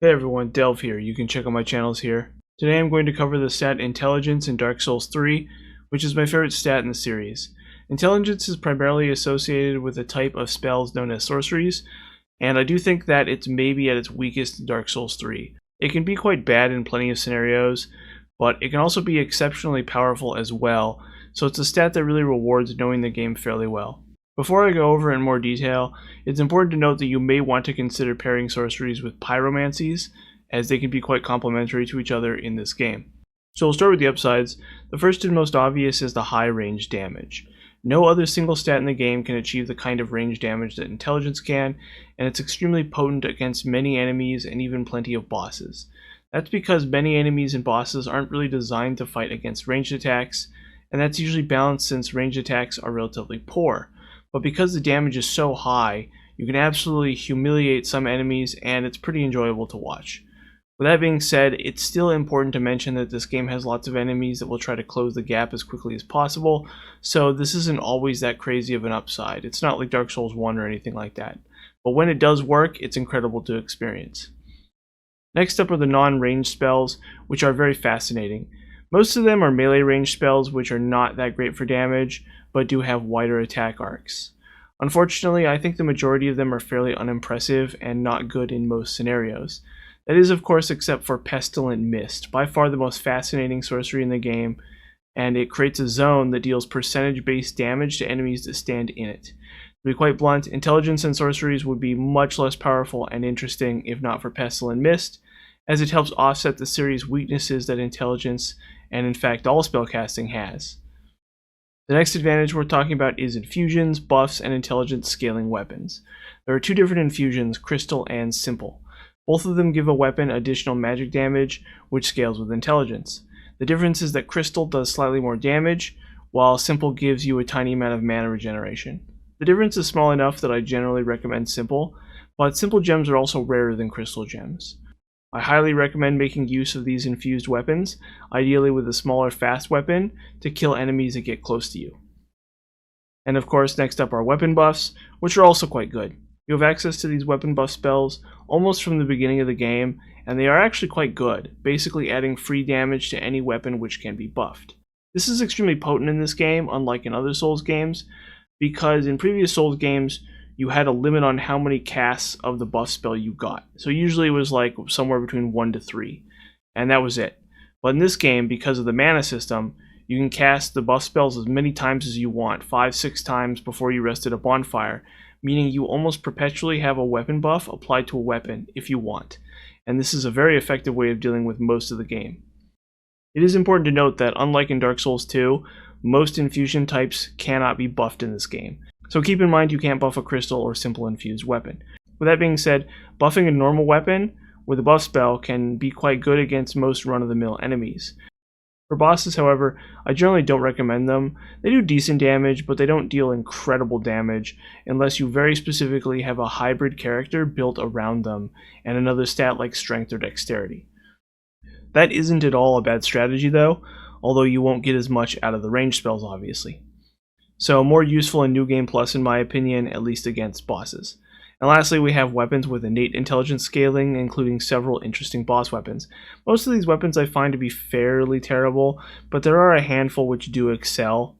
Hey everyone, Delve here. You can check out my channels here. Today I'm going to cover the stat Intelligence in Dark Souls 3, which is my favorite stat in the series. Intelligence is primarily associated with a type of spells known as sorceries, and I do think that it's maybe at its weakest in Dark Souls 3. It can be quite bad in plenty of scenarios, but it can also be exceptionally powerful as well, so it's a stat that really rewards knowing the game fairly well. Before I go over in more detail, it's important to note that you may want to consider pairing sorceries with pyromancies, as they can be quite complementary to each other in this game. So we'll start with the upsides. The first and most obvious is the high range damage. No other single stat in the game can achieve the kind of range damage that Intelligence can, and it's extremely potent against many enemies and even plenty of bosses. That's because many enemies and bosses aren't really designed to fight against ranged attacks, and that's usually balanced since ranged attacks are relatively poor. But because the damage is so high, you can absolutely humiliate some enemies, and it's pretty enjoyable to watch. With that being said, it's still important to mention that this game has lots of enemies that will try to close the gap as quickly as possible, so this isn't always that crazy of an upside. It's not like Dark Souls 1 or anything like that. But when it does work, it's incredible to experience. Next up are the non-ranged spells, which are very fascinating. Most of them are melee range spells, which are not that great for damage, but do have wider attack arcs. Unfortunately, I think the majority of them are fairly unimpressive and not good in most scenarios. That is, of course, except for Pestilent Mist, by far the most fascinating sorcery in the game, and it creates a zone that deals percentage-based damage to enemies that stand in it. To be quite blunt, Intelligence and sorceries would be much less powerful and interesting if not for Pestilent Mist, as it helps offset the series' weaknesses that Intelligence, and in fact all spellcasting, has. The next advantage we're talking about is Infusions, buffs, and Intelligence scaling weapons. There are two different Infusions, Crystal and Simple. Both of them give a weapon additional magic damage, which scales with Intelligence. The difference is that Crystal does slightly more damage, while Simple gives you a tiny amount of mana regeneration. The difference is small enough that I generally recommend Simple, but Simple gems are also rarer than Crystal gems. I highly recommend making use of these infused weapons, ideally with a smaller fast weapon, to kill enemies that get close to you. And of course, next up are weapon buffs, which are also quite good. You have access to these weapon buff spells almost from the beginning of the game, and they are actually quite good, basically adding free damage to any weapon which can be buffed. This is extremely potent in this game, unlike in other Souls games, because in previous Souls games, you had a limit on how many casts of the buff spell you got. So usually it was like somewhere between 1 to 3, and that was it. But in this game, because of the mana system, you can cast the buff spells as many times as you want, 5-6 times before you rest at a bonfire, meaning you almost perpetually have a weapon buff applied to a weapon if you want. And this is a very effective way of dealing with most of the game. It is important to note that unlike in Dark Souls 2, most infusion types cannot be buffed in this game. So keep in mind you can't buff a crystal or simple infused weapon. With that being said, buffing a normal weapon with a buff spell can be quite good against most run-of-the-mill enemies. For bosses, however, I generally don't recommend them. They do decent damage, but they don't deal incredible damage unless you very specifically have a hybrid character built around them and another stat like strength or dexterity. That isn't at all a bad strategy though, although you won't get as much out of the ranged spells obviously. So more useful in New Game Plus in my opinion, at least against bosses. And lastly, we have weapons with innate intelligence scaling, including several interesting boss weapons. Most of these weapons I find to be fairly terrible, but there are a handful which do excel.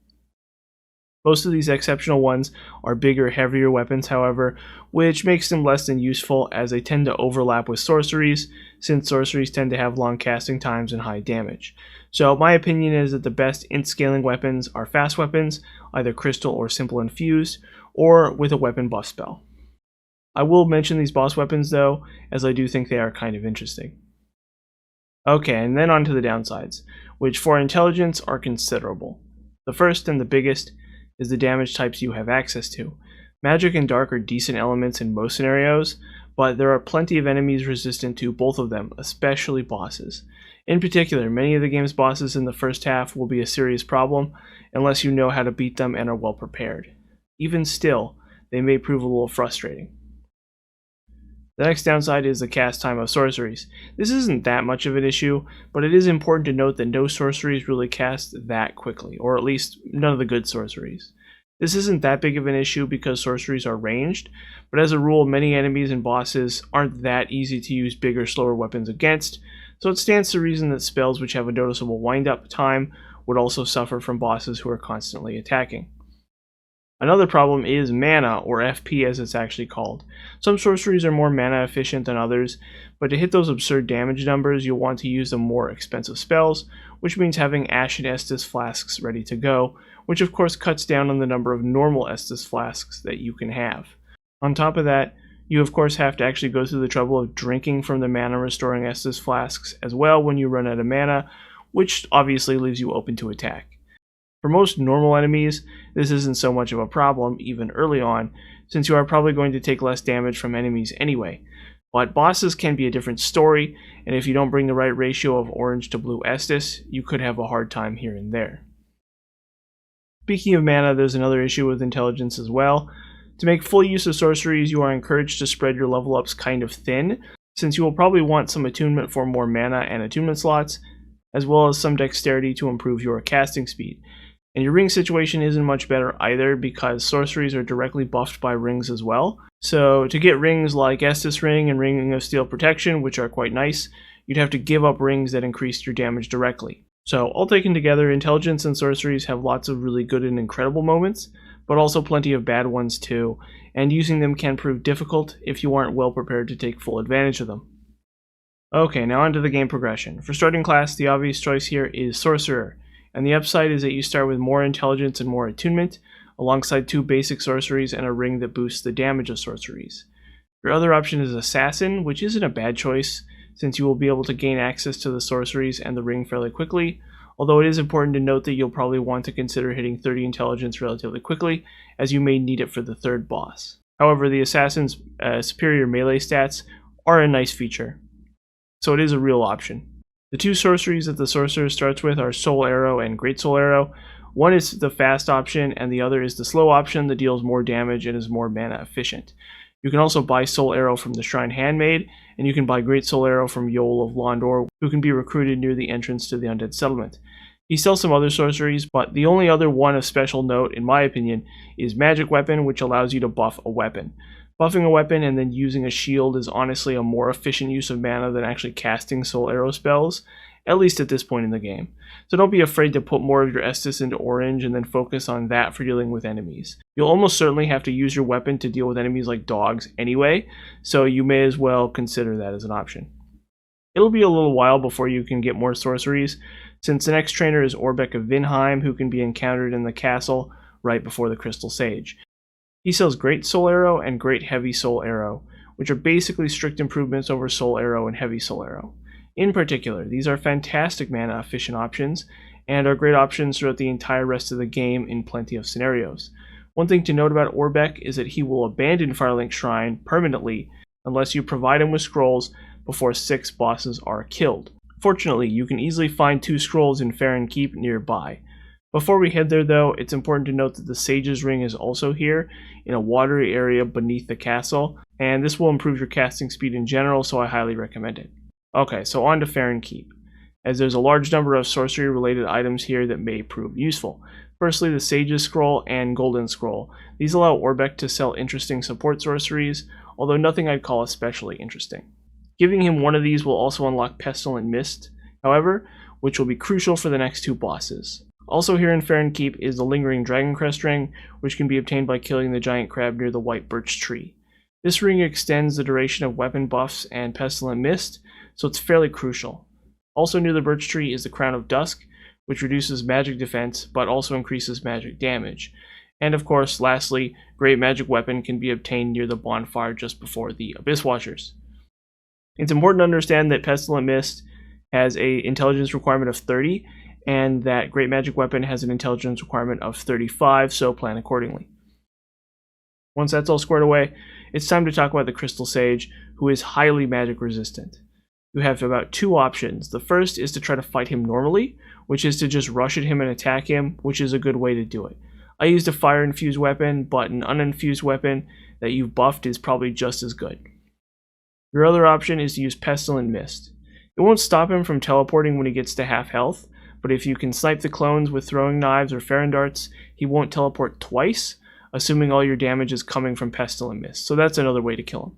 Most of these exceptional ones are bigger, heavier weapons, however, which makes them less than useful as they tend to overlap with sorceries, since sorceries tend to have long casting times and high damage. So my opinion is that the best int scaling weapons are fast weapons, either crystal or simple infused, or with a weapon buff spell. I will mention these boss weapons though, as I do think they are kind of interesting. Okay, and then on to the downsides, which for Intelligence are considerable. The first and the biggest is the damage types you have access to. Magic and dark are decent elements in most scenarios, but there are plenty of enemies resistant to both of them, especially bosses. In particular, many of the game's bosses in the first half will be a serious problem unless you know how to beat them and are well prepared. Even still, they may prove a little frustrating. The next downside is the cast time of sorceries. This isn't that much of an issue, but it is important to note that no sorceries really cast that quickly, or at least none of the good sorceries. This isn't that big of an issue because sorceries are ranged, but as a rule, many enemies and bosses aren't that easy to use bigger, slower weapons against, so it stands to reason that spells which have a noticeable wind-up time would also suffer from bosses who are constantly attacking. Another problem is mana, or FP as it's actually called. Some sorceries are more mana efficient than others, but to hit those absurd damage numbers you'll want to use the more expensive spells, which means having Ashen Estus flasks ready to go, which of course cuts down on the number of normal Estus flasks that you can have. On top of that, you of course have to actually go through the trouble of drinking from the mana restoring Estus flasks as well when you run out of mana, which obviously leaves you open to attack. For most normal enemies, this isn't so much of a problem, even early on, since you are probably going to take less damage from enemies anyway. But bosses can be a different story, and if you don't bring the right ratio of orange to blue Estus, you could have a hard time here and there. Speaking of mana, there's another issue with intelligence as well. To make full use of sorceries, you are encouraged to spread your level ups kind of thin, since you will probably want some attunement for more mana and attunement slots, as well as some dexterity to improve your casting speed. And your ring situation isn't much better either because sorceries are directly buffed by rings as well. So to get rings like Estus Ring and Ring of Steel Protection, which are quite nice, you'd have to give up rings that increase your damage directly. So all taken together, intelligence and sorceries have lots of really good and incredible moments, but also plenty of bad ones too, and using them can prove difficult if you aren't well prepared to take full advantage of them. Okay, now onto the game progression. For starting class, the obvious choice here is Sorcerer. And the upside is that you start with more intelligence and more attunement, alongside 2 basic sorceries and a ring that boosts the damage of sorceries. Your other option is Assassin, which isn't a bad choice, since you will be able to gain access to the sorceries and the ring fairly quickly, although it is important to note that you'll probably want to consider hitting 30 intelligence relatively quickly, as you may need it for the 3rd boss. However, the Assassin's superior melee stats are a nice feature, so it is a real option. The 2 sorceries that the sorcerer starts with are Soul Arrow and Great Soul Arrow. One is the fast option and the other is the slow option that deals more damage and is more mana efficient. You can also buy Soul Arrow from the Shrine Handmaid, and you can buy Great Soul Arrow from Yoel of Londor, who can be recruited near the entrance to the Undead Settlement. He sells some other sorceries, but the only other one of special note, in my opinion, is Magic Weapon, which allows you to buff a weapon. Buffing a weapon and then using a shield is honestly a more efficient use of mana than actually casting Soul Arrow spells, at least at this point in the game. So don't be afraid to put more of your Estus into orange and then focus on that for dealing with enemies. You'll almost certainly have to use your weapon to deal with enemies like dogs anyway, so you may as well consider that as an option. It'll be a little while before you can get more sorceries, since the next trainer is Orbeck of Vinheim, who can be encountered in the castle right before the Crystal Sage. He sells Great Soul Arrow and Great Heavy Soul Arrow, which are basically strict improvements over Soul Arrow and Heavy Soul Arrow. In particular, these are fantastic mana efficient options, and are great options throughout the entire rest of the game in plenty of scenarios. One thing to note about Orbeck is that he will abandon Firelink Shrine permanently unless you provide him with scrolls before 6 bosses are killed. Fortunately, you can easily find 2 scrolls in Farron Keep nearby. Before we head there though, it's important to note that the Sage's Ring is also here, in a watery area beneath the castle, and this will improve your casting speed in general, so I highly recommend it. Okay, so on to Farron Keep, as there's a large number of sorcery related items here that may prove useful. Firstly, the Sage's Scroll and Golden Scroll. These allow Orbeck to sell interesting support sorceries, although nothing I'd call especially interesting. Giving him one of these will also unlock Pestilent Mist, however, which will be crucial for the next 2 bosses. Also here in Farron Keep is the Lingering Dragoncrest Ring, which can be obtained by killing the giant crab near the White Birch Tree. This ring extends the duration of weapon buffs and Pestilent Mist, so it's fairly crucial. Also near the Birch Tree is the Crown of Dusk, which reduces magic defense, but also increases magic damage. And of course, lastly, Great Magic Weapon can be obtained near the bonfire just before the Abyss Watchers. It's important to understand that Pestilent Mist has an intelligence requirement of 30, and that Great Magic Weapon has an intelligence requirement of 35, so plan accordingly. Once that's all squared away, it's time to talk about the Crystal Sage, who is highly magic resistant. You have about 2 options. The first is to try to fight him normally, which is to just rush at him and attack him, which is a good way to do it. I used a fire-infused weapon, but an uninfused weapon that you've buffed is probably just as good. Your other option is to use Pestilent Mist. It won't stop him from teleporting when he gets to half health, but if you can snipe the clones with throwing knives or Farron darts, he won't teleport twice, assuming all your damage is coming from pestilent mist, so that's another way to kill him.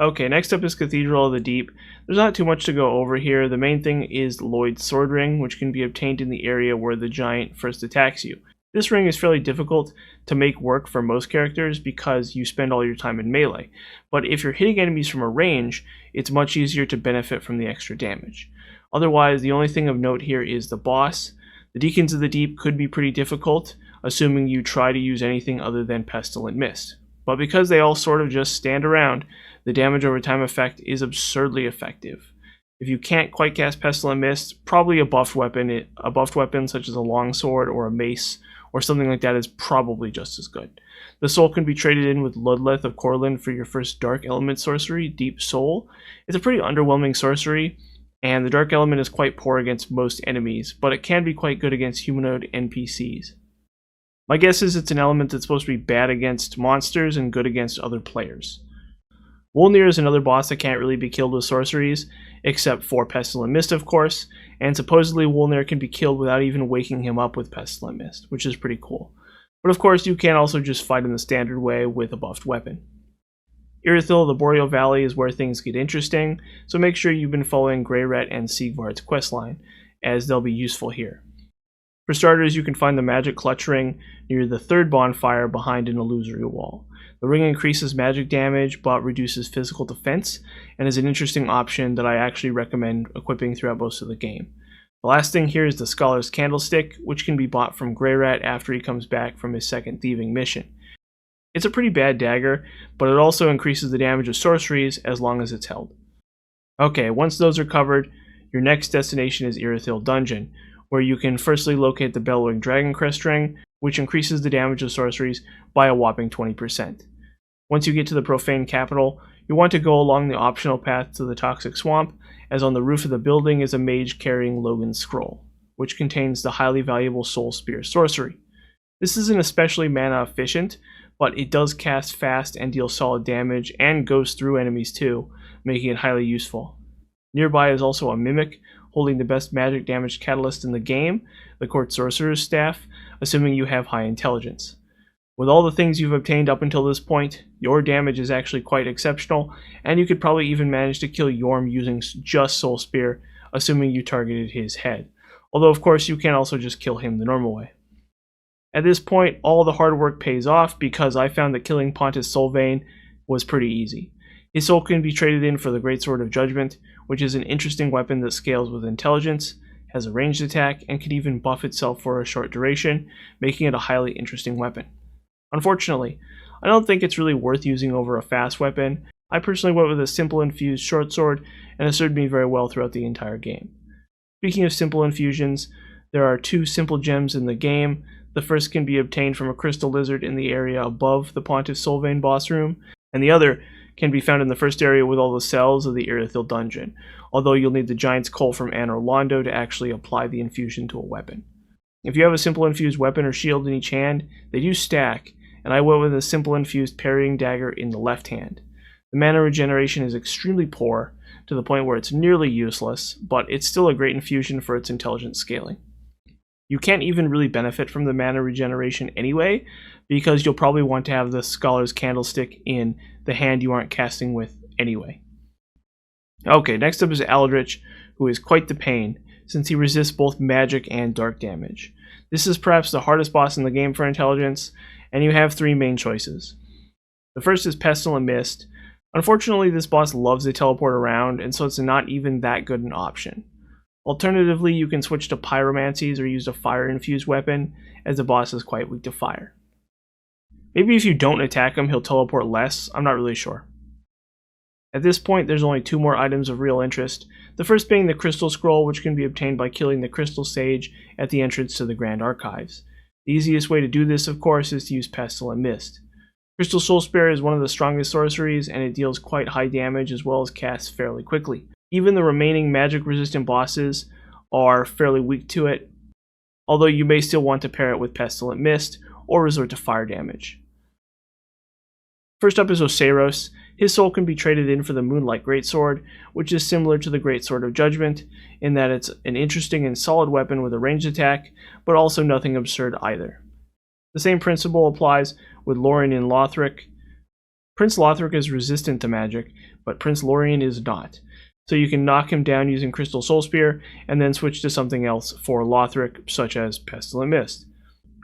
Okay, next up is Cathedral of the Deep. There's not too much to go over here. The main thing is Lloyd's Sword Ring, which can be obtained in the area where the giant first attacks you. This ring is fairly difficult to make work for most characters because you spend all your time in melee, but if you're hitting enemies from a range, it's much easier to benefit from the extra damage. Otherwise, the only thing of note here is the boss. The Deacons of the Deep could be pretty difficult, assuming you try to use anything other than Pestilent Mist. But because they all sort of just stand around, the damage over time effect is absurdly effective. If you can't quite cast Pestilent Mist, probably a buffed weapon such as a longsword or a mace or something like that is probably just as good. The soul can be traded in with Ludleth of Corlin for your first dark element sorcery, Deep Soul. It's a pretty underwhelming sorcery, and the dark element is quite poor against most enemies, but it can be quite good against humanoid NPCs. My guess is it's an element that's supposed to be bad against monsters and good against other players. Wolnir is another boss that can't really be killed with sorceries, except for Pestilent Mist, of course, and supposedly Wolnir can be killed without even waking him up with Pestilent Mist, which is pretty cool. But of course, you can also just fight in the standard way with a buffed weapon. Irithyll, the Boreal Valley, is where things get interesting, so make sure you've been following Greyret and Siegvard's questline, as they'll be useful here. For starters, you can find the magic clutch ring near the third bonfire behind an illusory wall. The ring increases magic damage but reduces physical defense, and is an interesting option that I actually recommend equipping throughout most of the game. The last thing here is the Scholar's Candlestick, which can be bought from Greyret after he comes back from his second thieving mission. It's a pretty bad dagger, but it also increases the damage of sorceries as long as it's held. Okay, once those are covered, your next destination is Irithyll Dungeon, where you can firstly locate the Bellowing Dragon Crest ring, which increases the damage of sorceries by a whopping 20%. Once you get to the Profane Capital, you want to go along the optional path to the Toxic Swamp, as on the roof of the building is a mage carrying Logan's Scroll, which contains the highly valuable Soul Spear sorcery. This isn't especially mana efficient, but it does cast fast and deal solid damage, and goes through enemies too, making it highly useful. Nearby is also a Mimic, holding the best magic damage catalyst in the game, the Court Sorcerer's Staff, assuming you have high intelligence. With all the things you've obtained up until this point, your damage is actually quite exceptional, and you could probably even manage to kill Yorm using just Soul Spear, assuming you targeted his head. Although of course you can also just kill him the normal way. At this point, all the hard work pays off because I found that killing Pontus Solvane was pretty easy. His soul can be traded in for the Great Sword of Judgment, which is an interesting weapon that scales with intelligence, has a ranged attack, and can even buff itself for a short duration, making it a highly interesting weapon. Unfortunately, I don't think it's really worth using over a fast weapon. I personally went with a simple infused short sword, and it served me very well throughout the entire game. Speaking of simple infusions, there are two simple gems in the game. The first can be obtained from a crystal lizard in the area above the Pontiff Solvane boss room, and the other can be found in the first area with all the cells of the Irithyll dungeon, although you'll need the Giant's Coal from Anor Londo to actually apply the infusion to a weapon. If you have a simple infused weapon or shield in each hand, they do stack, and I went with a simple infused parrying dagger in the left hand. The mana regeneration is extremely poor, to the point where it's nearly useless, but it's still a great infusion for its intelligent scaling. You can't even really benefit from the mana regeneration anyway, because you'll probably want to have the Scholar's Candlestick in the hand you aren't casting with anyway. Okay, next up is Aldrich, who is quite the pain, since he resists both magic and dark damage. This is perhaps the hardest boss in the game for intelligence, and you have three main choices. The first is Pestilent Mist. Unfortunately, this boss loves to teleport around, and so it's not even that good an option. Alternatively, you can switch to Pyromancies or use a fire-infused weapon, as the boss is quite weak to fire. Maybe if you don't attack him, he'll teleport less, I'm not really sure. At this point, there's only two more items of real interest, the first being the Crystal Scroll, which can be obtained by killing the Crystal Sage at the entrance to the Grand Archives. The easiest way to do this, of course, is to use Pestilent Mist. Crystal Soul Spear is one of the strongest sorceries, and it deals quite high damage as well as casts fairly quickly. Even the remaining magic-resistant bosses are fairly weak to it, although you may still want to pair it with Pestilent Mist or resort to fire damage. First up is Oseros. His soul can be traded in for the Moonlight Greatsword, which is similar to the Greatsword of Judgment, in that it's an interesting and solid weapon with a ranged attack, but also nothing absurd either. The same principle applies with Lorien in Lothric. Prince Lothric is resistant to magic, but Prince Lorien is not. So you can knock him down using Crystal Soul Spear, and then switch to something else for Lothric, such as Pestilent Mist.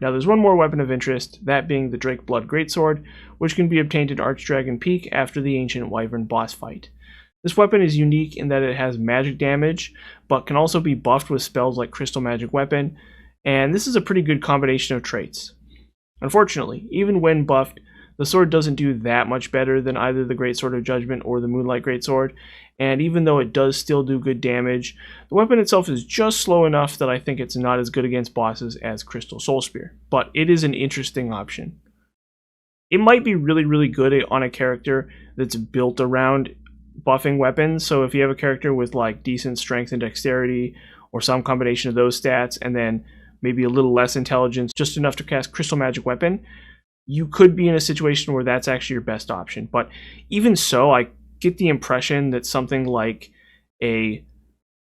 Now there's one more weapon of interest, that being the Drake Blood Greatsword, which can be obtained in Archdragon Peak after the Ancient Wyvern boss fight. This weapon is unique in that it has magic damage, but can also be buffed with spells like Crystal Magic Weapon, and this is a pretty good combination of traits. Unfortunately, even when buffed, the sword doesn't do that much better than either the Greatsword of Judgment or the Moonlight Greatsword, and even though it does still do good damage, the weapon itself is just slow enough that I think it's not as good against bosses as Crystal Soul Spear, but it is an interesting option. It might be really good on a character that's built around buffing weapons, so if you have a character with like decent strength and dexterity, or some combination of those stats, and then maybe a little less intelligence, just enough to cast Crystal Magic Weapon, you could be in a situation where that's actually your best option. But even so, I get the impression that something like a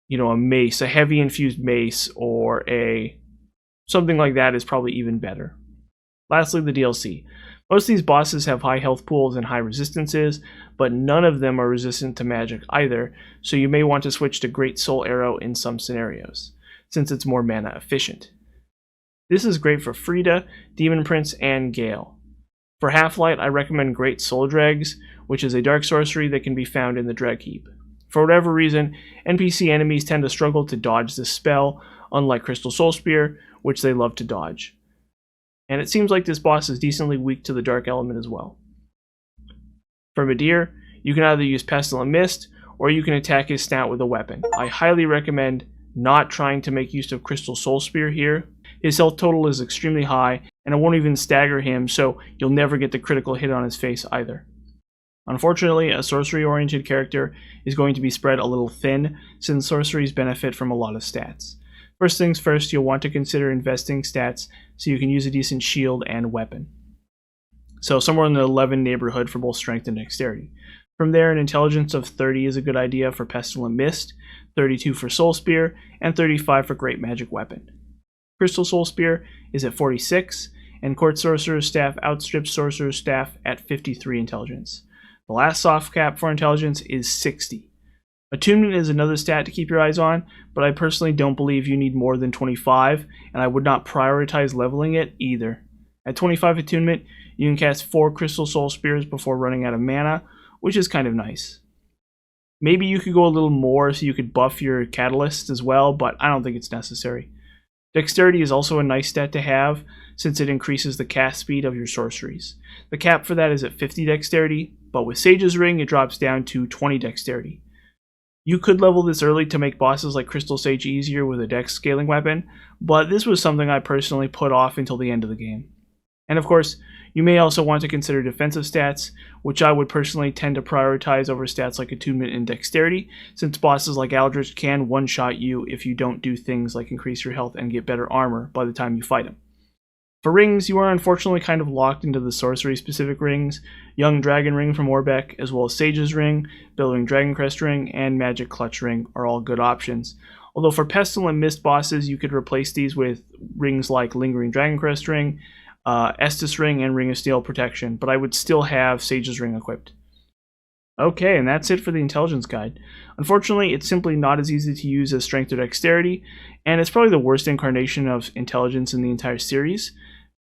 mace, a heavy infused mace, or something like that is probably even better. Lastly, the DLC. Most of these bosses have high health pools and high resistances, but none of them are resistant to magic either, so you may want to switch to Great Soul Arrow in some scenarios, since it's more mana efficient. This is great for Frida, Demon Prince, and Gale. For Half-Light, I recommend Great Soul Dregs, which is a dark sorcery that can be found in the Dreg Heap. For whatever reason, NPC enemies tend to struggle to dodge this spell, unlike Crystal Soul Spear, which they love to dodge. And it seems like this boss is decently weak to the dark element as well. For Midir, you can either use Pestilent Mist, or you can attack his snout with a weapon. I highly recommend not trying to make use of Crystal Soul Spear here. His health total is extremely high, and it won't even stagger him, so you'll never get the critical hit on his face either. Unfortunately, a sorcery-oriented character is going to be spread a little thin, since sorceries benefit from a lot of stats. First things first, you'll want to consider investing stats so you can use a decent shield and weapon. So somewhere in the 11 neighborhood for both strength and dexterity. From there, an intelligence of 30 is a good idea for Pestilent Mist, 32 for Soul Spear, and 35 for Great Magic Weapon. Crystal Soul Spear is at 46, and Court Sorcerer's Staff outstrips Sorcerer's Staff at 53 intelligence. The last soft cap for intelligence is 60. Attunement is another stat to keep your eyes on, but I personally don't believe you need more than 25, and I would not prioritize leveling it either. At 25 attunement, you can cast 4 Crystal Soul Spears before running out of mana, which is kind of nice. Maybe you could go a little more so you could buff your catalysts as well, but I don't think it's necessary. Dexterity is also a nice stat to have, since it increases the cast speed of your sorceries. The cap for that is at 50 dexterity, but with Sage's Ring it drops down to 20 dexterity. You could level this early to make bosses like Crystal Sage easier with a dex scaling weapon, but this was something I personally put off until the end of the game. And of course, you may also want to consider defensive stats, which I would personally tend to prioritize over stats like Attunement and Dexterity, since bosses like Aldrich can one-shot you if you don't do things like increase your health and get better armor by the time you fight them. For rings, you are unfortunately kind of locked into the sorcery-specific rings. Young Dragon Ring from Orbeck, as well as Sage's Ring, Billowing Dragoncrest Ring, and Magic Clutch Ring are all good options. Although for Pestilent Mist bosses, you could replace these with rings like Lingering Dragoncrest Ring, Estus Ring, and Ring of Steel Protection, but I would still have Sage's Ring equipped. Okay, and that's it for the Intelligence Guide. Unfortunately, it's simply not as easy to use as Strength or Dexterity, and it's probably the worst incarnation of Intelligence in the entire series,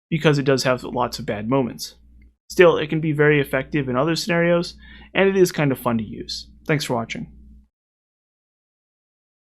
because it does have lots of bad moments. Still, it can be very effective in other scenarios, and it is kind of fun to use. Thanks for watching.